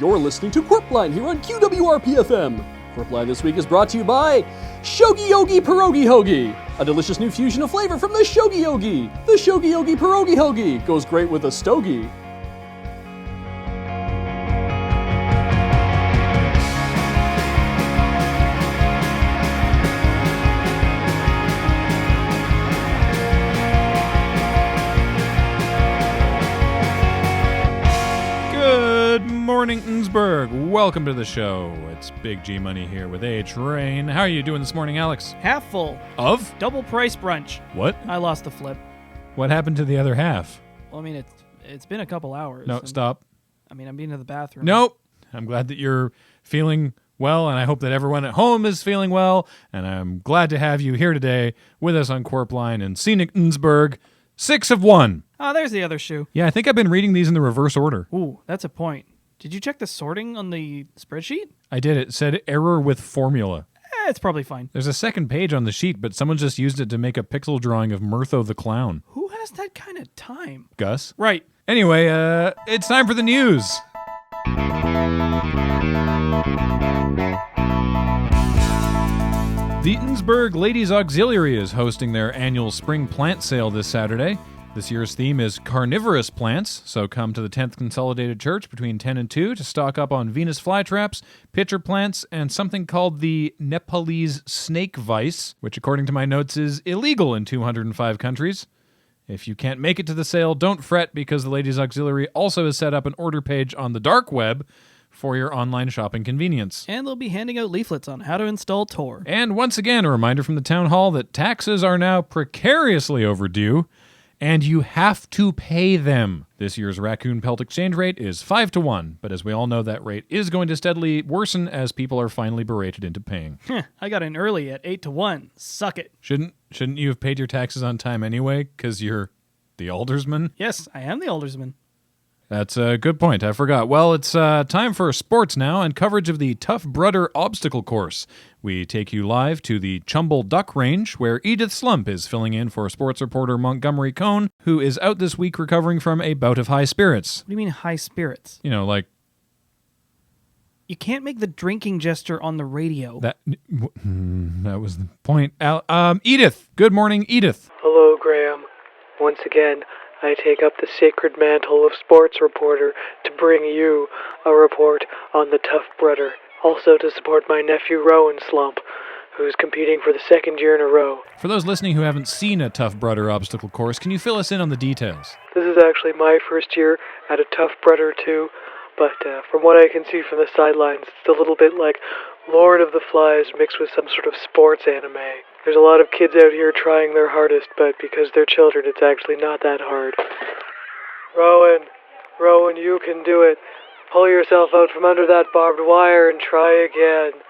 You're listening to Qwerpline here on QWRP-FM. Qwerpline this week is brought to you by Shogi Yogi Pierogi Hoagie, a delicious new fusion of flavor from the Shogi Yogi. The Shogi Yogi Pierogi Hoagie goes great with a stogie. Welcome to the show. It's Big G Money here with A-Train. How are you doing this morning, Alex? Half full. Of? Double price brunch. What? I lost the flip. What happened to the other half? Well, I mean, it's been a couple hours. No, stop. I mean, I'm being to the bathroom. Nope. I'm glad that you're feeling well, and I hope that everyone at home is feeling well, and I'm glad to have you here today with us on Qwerpline in scenic Innsbruck. 6 of 1. Oh, there's the other shoe. Yeah, I think I've been reading these in the reverse order. Ooh, that's a point. Did you check the sorting on the spreadsheet? I did. It said error with formula. It's probably fine. There's a second page on the sheet, but someone just used it to make a pixel drawing of Murtho the Clown. Who has that kind of time? Gus? Right. Anyway, it's time for the news. The Innsbruck Ladies Auxiliary is hosting their annual spring plant sale this Saturday. This year's theme is carnivorous plants, so come to the 10th Consolidated Church between 10 and 2 to stock up on Venus flytraps, pitcher plants, and something called the Nepalese snake vice, which according to my notes is illegal in 205 countries. If you can't make it to the sale, don't fret because the Ladies Auxiliary also has set up an order page on the dark web for your online shopping convenience. And they'll be handing out leaflets on how to install Tor. And once again, a reminder from the town hall that taxes are now precariously overdue, and you have to pay them. This year's raccoon pelt exchange rate is 5 to 1, but as we all know, that rate is going to steadily worsen as people are finally berated into paying. I got in early at 8 to 1. Suck it. Shouldn't you have paid your taxes on time anyway, because you're the aldersman? Yes, I am the aldersman. That's a good point. I forgot. Well, it's time for sports now and coverage of the Tough Brudder obstacle course. We take you live to the Chumble Duck Range, where Edith Slump is filling in for sports reporter Montgomery Cohn, who is out this week recovering from a bout of high spirits. What do you mean high spirits? You know, like... You can't make the drinking gesture on the radio. That was the point. Edith. Good morning, Edith. Hello, Graham. Once again, I take up the sacred mantle of sports reporter to bring you a report on the Tough Brudder. Also to support my nephew Rowan Slump, who's competing for the second year in a row. For those listening who haven't seen a Tough Brudder obstacle course, can you fill us in on the details? This is actually my first year at a Tough Brudder too, but from what I can see from the sidelines, it's a little bit like Lord of the Flies mixed with some sort of sports anime. There's a lot of kids out here trying their hardest, but because they're children, it's actually not that hard. Rowan, you can do it. Pull yourself out from under that barbed wire and try again.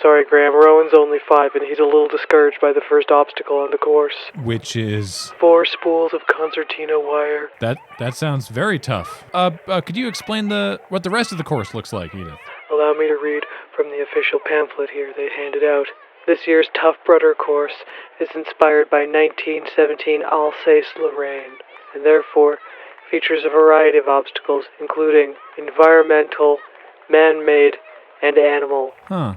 Sorry, Graham, Rowan's only 5 and he's a little discouraged by the first obstacle on the course. Which is? 4 spools of concertina wire. That sounds very tough. Could you explain what the rest of the course looks like, Edith? Allow me to read from the official pamphlet here they handed out. This year's Tough Brudder course is inspired by 1917 Alsace-Lorraine, and therefore features a variety of obstacles, including environmental, man-made, and animal. Huh.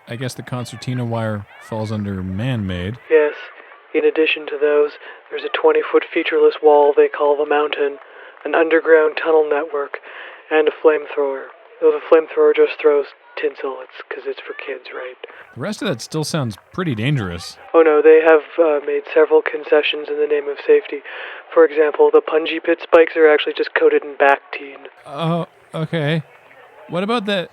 I guess the concertina wire falls under man-made. Yes. In addition to those, there's a 20-foot featureless wall they call the mountain, an underground tunnel network, and a flamethrower. Though the flamethrower just throws tinsel, it's because it's for kids, right? The rest of that still sounds pretty dangerous. Oh no, they have made several concessions in the name of safety. For example, the punji pit spikes are actually just coated in Bactine. Oh, okay. What about the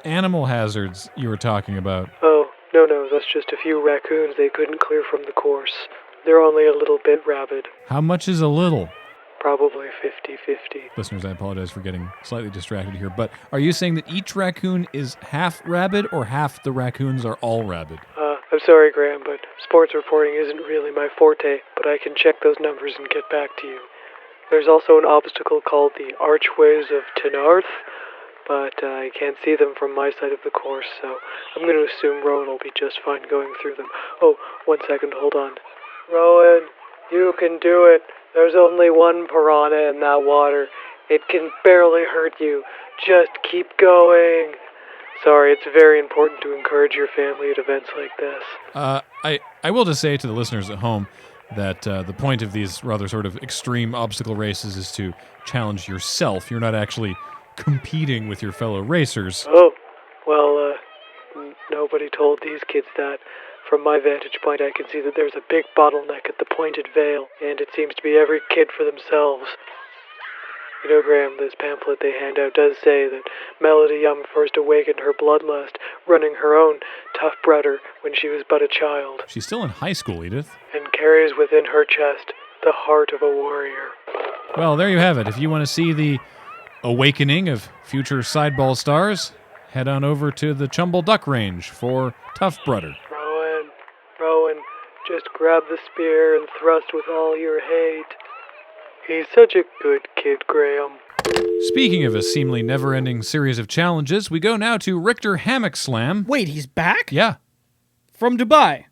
animal hazards you were talking about? Oh, no, that's just a few raccoons they couldn't clear from the course. They're only a little bit rabid. How much is a little? Probably 50-50. Listeners, I apologize for getting slightly distracted here, but are you saying that each raccoon is half rabid or half the raccoons are all rabid? I'm sorry, Graham, but sports reporting isn't really my forte, but I can check those numbers and get back to you. There's also an obstacle called the Archways of Tenarth, but I can't see them from my side of the course, so I'm going to assume Rowan will be just fine going through them. Oh, 1 second, hold on. Rowan, you can do it. There's only one piranha in that water. It can barely hurt you. Just keep going. Sorry, it's very important to encourage your family at events like this. I will just say to the listeners at home that the point of these rather sort of extreme obstacle races is to challenge yourself. You're not actually competing with your fellow racers. Oh, well, nobody told these kids that. From my vantage point, I can see that there's a big bottleneck at the Pointed Veil, and it seems to be every kid for themselves. You know, Graham, this pamphlet they hand out does say that Melody Yum first awakened her bloodlust, running her own tough brudder when she was but a child. She's still in high school, Edith. And carries within her chest the heart of a warrior. Well, there you have it. If you want to see the awakening of future sideball stars, head on over to the Chumble Duck Range for Tough Brudder. Rowan, just grab the spear and thrust with all your hate. He's such a good kid, Graham. Speaking of a seemingly never-ending series of challenges, we go now to Richter Hammock Slam. Wait, he's back? Yeah. From Dubai?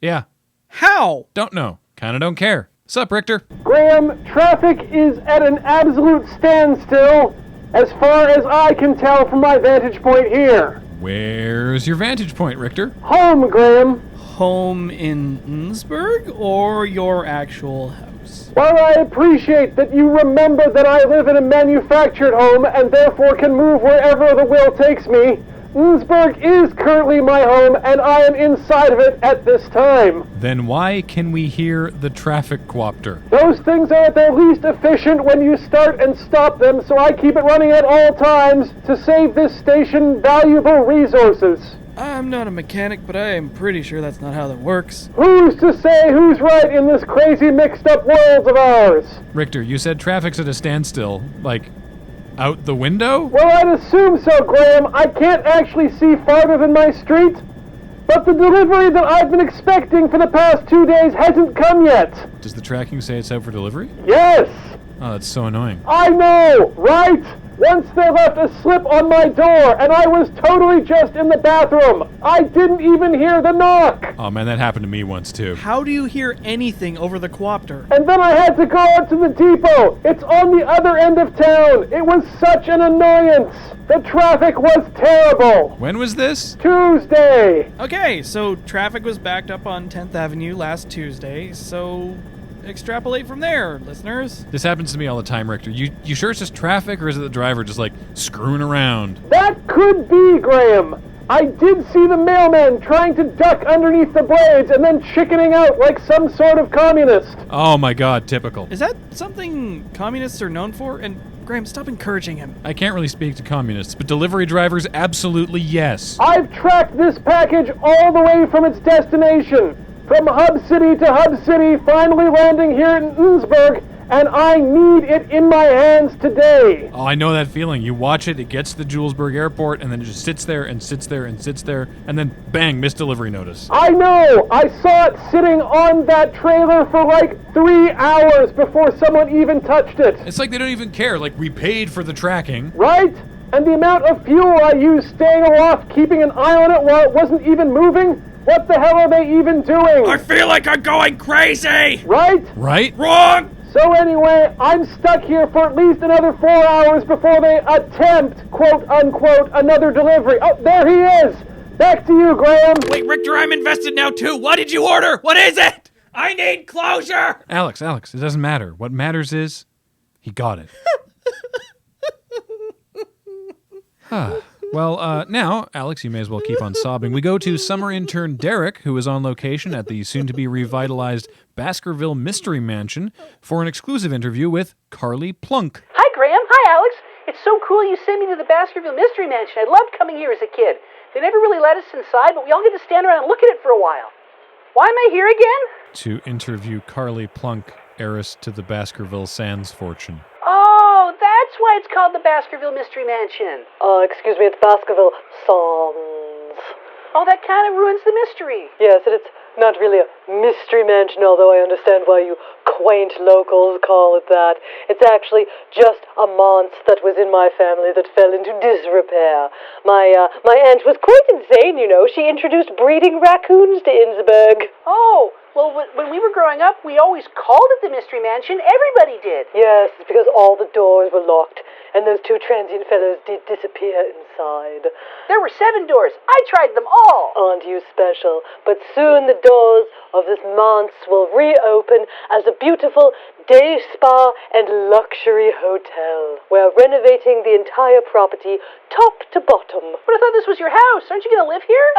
Yeah. How? Don't know. Kinda don't care. Sup, Richter? Graham, traffic is at an absolute standstill, as far as I can tell from my vantage point here. Where's your vantage point, Richter? Home, Graham. Home in Innsbruck or your actual house? While I appreciate that you remember that I live in a manufactured home and therefore can move wherever the will takes me, Innsbruck is currently my home and I am inside of it at this time. Then why can we hear the traffic coopter? Those things are at their least efficient when you start and stop them, so I keep it running at all times to save this station valuable resources. I'm not a mechanic, but I am pretty sure that's not how that works. Who's to say who's right in this crazy mixed-up world of ours? Richter, you said traffic's at a standstill. Like, out the window? Well, I'd assume so, Graham. I can't actually see farther than my street. But the delivery that I've been expecting for the past 2 days hasn't come yet. Does the tracking say it's out for delivery? Yes! Oh, that's so annoying. I know, right? Once they left a slip on my door, and I was totally just in the bathroom. I didn't even hear the knock. Oh man, that happened to me once too. How do you hear anything over the coopter? And then I had to go out to the depot. It's on the other end of town. It was such an annoyance. The traffic was terrible. When was this? Tuesday. Okay, so traffic was backed up on 10th Avenue last Tuesday, so extrapolate from there, listeners. This happens to me all the time, Richter. You sure it's just traffic, or is it the driver just like screwing around? That could be, Graham. I did see the mailman trying to duck underneath the blades and then chickening out like some sort of communist. Oh my god, typical. Is that something communists are known for? And Graham, stop encouraging him. I can't really speak to communists, but delivery drivers, absolutely yes. I've tracked this package all the way from its destination. From hub city to hub city, finally landing here in Innsbruck, and I need it in my hands today. Oh, I know that feeling. You watch it, it gets to the Julesburg airport, and then it just sits there and sits there and sits there, and then bang, missed delivery notice. I know! I saw it sitting on that trailer for like 3 hours before someone even touched it. It's like they don't even care. Like, we paid for the tracking. Right? And the amount of fuel I used staying aloft, keeping an eye on it while it wasn't even moving? What the hell are they even doing? I feel like I'm going crazy! Right? Right? Wrong! So anyway, I'm stuck here for at least another 4 hours before they attempt, quote-unquote, another delivery. Oh, there he is! Back to you, Graham! Wait, Richter, I'm invested now too. What did you order? What is it? I need closure! Alex, it doesn't matter. What matters is he got it. Well, now, Alex, you may as well keep on sobbing. We go to summer intern Derek, who is on location at the soon-to-be-revitalized Baskerville Mystery Mansion for an exclusive interview with Carly Plunk. Hi, Graham. Hi, Alex. It's so cool you sent me to the Baskerville Mystery Mansion. I loved coming here as a kid. They never really let us inside, but we all get to stand around and look at it for a while. Why am I here again? To interview Carly Plunk, heiress to the Baskerville Sands fortune. Oh, that's why it's called the Baskerville Mystery Mansion. Excuse me, it's Baskerville Sands. Oh, that kind of ruins the mystery. Yes, and it's not really a Mystery Mansion, although I understand why you quaint locals call it that. It's actually just a manse that was in my family that fell into disrepair. My aunt was quite insane, you know. She introduced breeding raccoons to Innsbruck. Oh, well, when we were growing up, we always called it the Mystery Mansion. Everybody did. Yes, it's because all the doors were locked, and those two transient fellows did disappear inside. There were 7 doors. I tried them all. Aren't you special? But soon the doors of this manse will reopen as a beautiful day spa and luxury hotel. We're renovating the entire property, top to bottom. But I thought this was your house. Aren't you going to live here?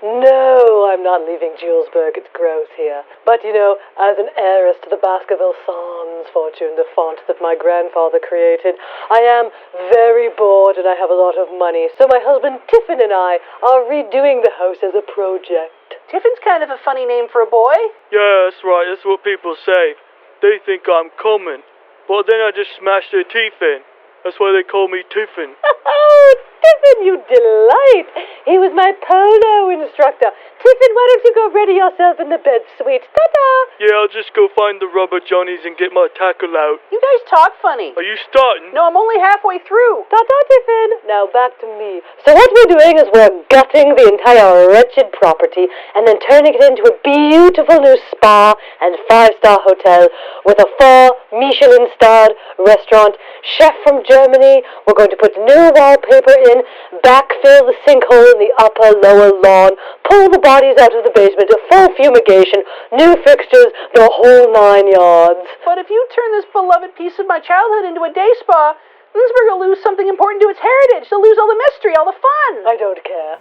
No, I'm not leaving Julesburg. It's gross here. But, you know, as an heiress to the Baskerville Sans fortune, the font that my grandfather created, I am very bored and I have a lot of money. So my husband Tiffin and I are redoing the house as a project. Tiffin's kind of a funny name for a boy. Yeah, that's right. That's what people say. They think I'm common. But then I just smash their teeth in. That's why they call me Tiffin. Oh, Tiffin, you delight! He was my polo instructor. Tiffin, why don't you go ready yourself in the bed, sweet? Ta-da! Yeah, I'll just go find the rubber johnnies and get my tackle out. You guys talk funny. Are you starting? No, I'm only halfway through. Ta-ta, Tiffin! Now back to me. So what we're doing is we're gutting the entire wretched property and then turning it into a beautiful new spa and 5-star hotel with a 4 Michelin-starred restaurant, chef from Germany. We're going to put new wallpaper in, backfill the sinkhole in the upper lower lawn, pull the bodies out of the basement, a full fumigation, new fixtures, the whole 9 yards. But if you turn this beloved piece of my childhood into a day spa, Innsbruck will lose something important to its heritage. They'll lose all the mystery, all the fun. I don't care.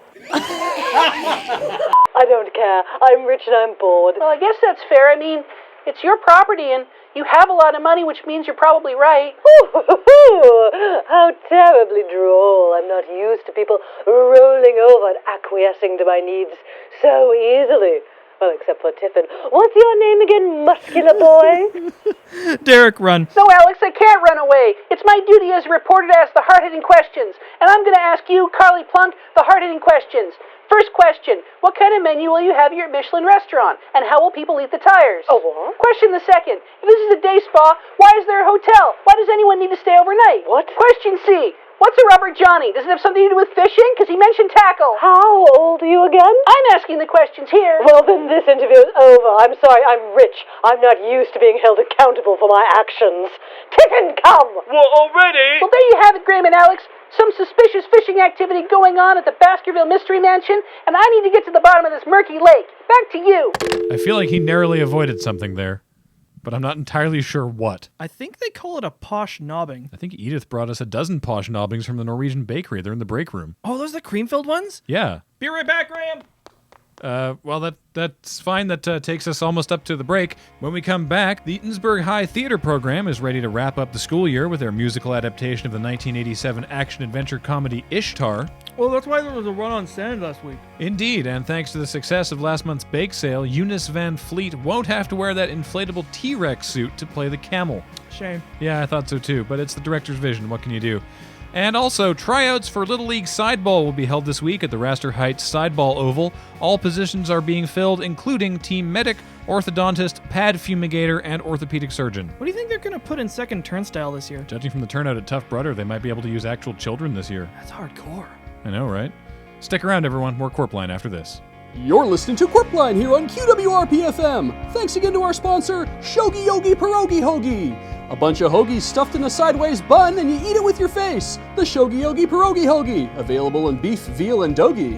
I don't care. I'm rich and I'm bored. Well, I guess that's fair. I mean, it's your property and you have a lot of money, which means you're probably right. How terribly droll. I'm not used to people rolling over and acquiescing to my needs so easily. Well, except for Tiffin. What's your name again, muscular boy? Derek, run. No, Alex, I can't run away. It's my duty as a reporter to ask the hard-hitting questions. And I'm going to ask you, Carly Plunk, the hard-hitting questions. First question, what kind of menu will you have at your Michelin restaurant? And how will people eat the tires? Oh, what? Question the second, if this is a day spa, why is there a hotel? Why does anyone need to stay overnight? What? Question C, what's a rubber Johnny? Does it have something to do with fishing? Because he mentioned tackle. How old are you again? I'm asking the questions here. Well, then this interview is over. I'm sorry, I'm rich. I'm not used to being held accountable for my actions. Tiffin, come! What, already? Well, there you have it, Graham and Alex. Some suspicious fishing activity going on at the Baskerville Mystery Mansion, and I need to get to the bottom of this murky lake. Back to you. I feel like he narrowly avoided something there, but I'm not entirely sure what. I think they call it a posh knobbing. I think Edith brought us a dozen posh knobbings from the Norwegian bakery. They're in the break room. Oh, those are the cream-filled ones? Yeah. Be right back, Graham. Well, that's fine. That takes us almost up to the break. When we come back, the Innsbruck High Theater program is ready to wrap up the school year with their musical adaptation of the 1987 action-adventure comedy Ishtar. Well, that's why there was a run on Sand last week. Indeed, and thanks to the success of last month's bake sale, Eunice Van Fleet won't have to wear that inflatable T-Rex suit to play the camel. Shame. Yeah, I thought so too, but it's the director's vision. What can you do? And also, tryouts for Little League Sideball will be held this week at the Raster Heights Sideball Oval. All positions are being filled, including team medic, orthodontist, pad fumigator, and orthopedic surgeon. What do you think they're going to put in second turnstile this year? Judging from the turnout at Tough Brudder, they might be able to use actual children this year. That's hardcore. I know, right? Stick around, everyone. More Qwerpline after this. You're listening to Qwerpline here on QWRP-FM. Thanks again to our sponsor, Shogi Yogi Pierogi Hoagie. A bunch of hoagies stuffed in a sideways bun and you eat it with your face. The Shogi Yogi Pierogi Hoagie, available in beef, veal, and dogi.